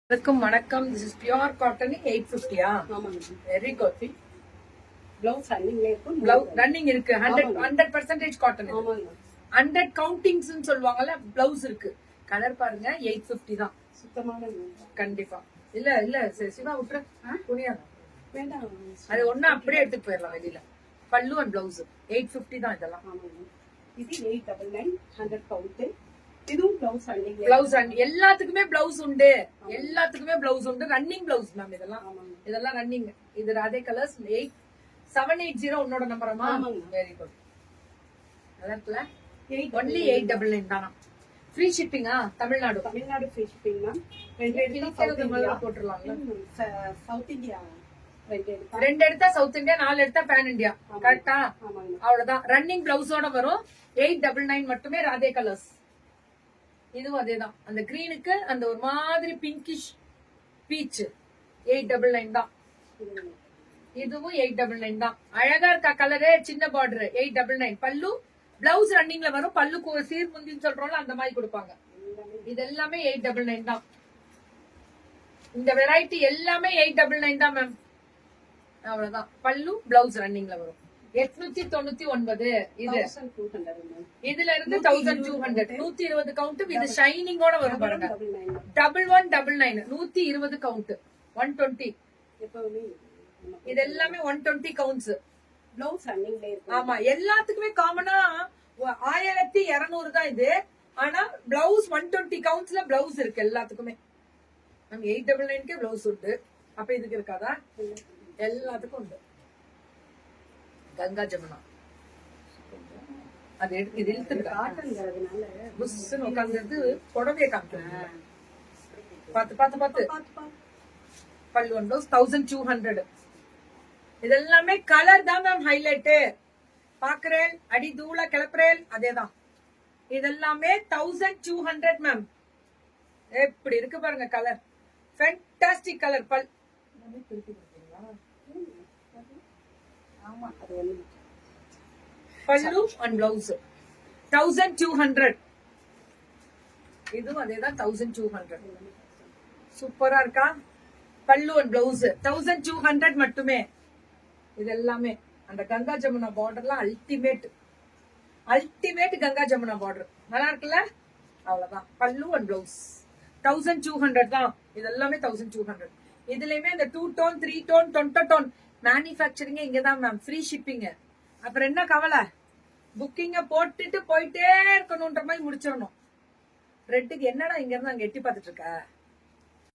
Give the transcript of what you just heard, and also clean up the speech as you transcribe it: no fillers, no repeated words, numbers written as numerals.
வணக்கம். This is pure cotton 850. Very good. Blouse running இருக்கு 100% cotton. 100 countings னு சொல்வாங்கல blouse இருக்கு. கலர் பாருங்க 850 தான். சுத்தமான கண்டிப்பா. இல்ல சிவா விட்டுற துணியா வேண்டாம். அது ஒண்ணா அப்படியே எடுத்து போயிரலாம் வெளியில. பல்லு and blouse 850 தான் இதெல்லாம். இது 899 100 கவுண்ட். இதுவும் பிளவுஸ் ரன்னிங். பிளவுஸ் எல்லாத்துக்குமே பிளவுஸ் உண்டு. ரன்னிங் பிளவுஸ் மேம் இதெல்லாம் ரன்னிங். இது ராதே கலர்ஸ் 780 உன்னோட நம்பரமா? Very good. நல்லா இருக்குல? only 899 தானா? ஃப்ரீ ஷிப்பிங்கா? Tamil Nadu free shipping ma'am. போட்டுறலாம்ல. சவுத் இந்தியா ரெண்டு எடுத்தா சவுத் இந்தியா, 4 எடுத்தா பேன் இந்தியா. கரெக்டா? அவ்வளவுதான். ரன்னிங் பிளவுஸோட வரும் 899 மட்டுமே. ராதே கலர்ஸ் இதுவும் அதேதான். அந்த கிரீனுக்கு அந்த ஒரு மாதிரி பிங்கிஷ் பீச் 899 தான். இதுவும் 899 தான். அழகா இருக்கா கலரு? சின்ன பார்டர் 899. பல்லு பிளவுஸ் ரன்னிங்ல வரும். பல்லுக்கு சீர் முந்தின்னு சொல்றோம்ல அந்த மாதிரி கொடுப்பாங்க. இது எல்லாமே 899 தான். இந்த வெரைட்டி எல்லாமே 899 தான் மேம். அவ்வளவுதான். பல்லு பிளவுஸ் ரன்னிங்ல வரும். 899. இது இதுல இருந்து 1200 120 கவுண்ட். இது ஷைனிங்கோட வரும் பாருங்க. 1199 120 கவுண்ட் 120. இது எல்லாமே 120 கவுண்ட்ஸ். பிளவுஸ் ரன்னிங்ல இருக்கு. ஆமா, எல்லாத்துக்குமே காமனா 1200 தான் இது. ஆனா பிளவுஸ் 120 கவுண்ட்ஸ்ல பிளவுஸ் இருக்கு எல்லாத்துக்குமே. நம்ம 899க்கே பிளவுஸ் உண்டு. அப்ப இதுக்கு இருக்காதா? எல்லாத்துக்கும் உண்டு. கங்கா ஜமுனா அது எடுத்து இது இழுத்துட்டு உட்காந்து புடவைய காமிக்கிறேன். பார்த்து பல்லு 1200. இதெல்லாமே கலர் தான் மேம் ஹைலைட். பாக்குறேன் அடி தூள கிளப்புறேன் அதேதான். இதெல்லாமே 1200 மேம். எப்படி இருக்கு பாருங்க கலர். Fantastic colour. பல்லு அண்ட் பிளவுஸ் 1200. இதுவும் அதேதான் 1200. சூப்பரா இருக்கா? பல்லு அண்ட் பிளவுஸ் 1200 மட்டுமே. இது எல்லாமே அந்த கங்கா ஜமுனா பார்டர்லாம் அல்டிமேட் கங்கா ஜமுனா பார்டர். நல்லா இருக்குல்ல? அவ்வளவுதான். பல்லு அண்ட் பிளவுஸ் 1200 தான். இது எல்லாமே 1200. இதுலயுமே இந்த 2 டோன் 3 டோன் 20 டோன் மேனுஃபேக்சரிங் இங்கதான் மேம். Free shipping. அப்புறம் என்ன கவலை? புக்கிங்க போட்டுட்டு போயிட்டே இருக்கணும்ன்ற மாதிரி முடிச்சிடணும். ரெட்டுக்கு என்னடா இங்க இருந்து அங்க எட்டி பார்த்துட்டு இருக்க?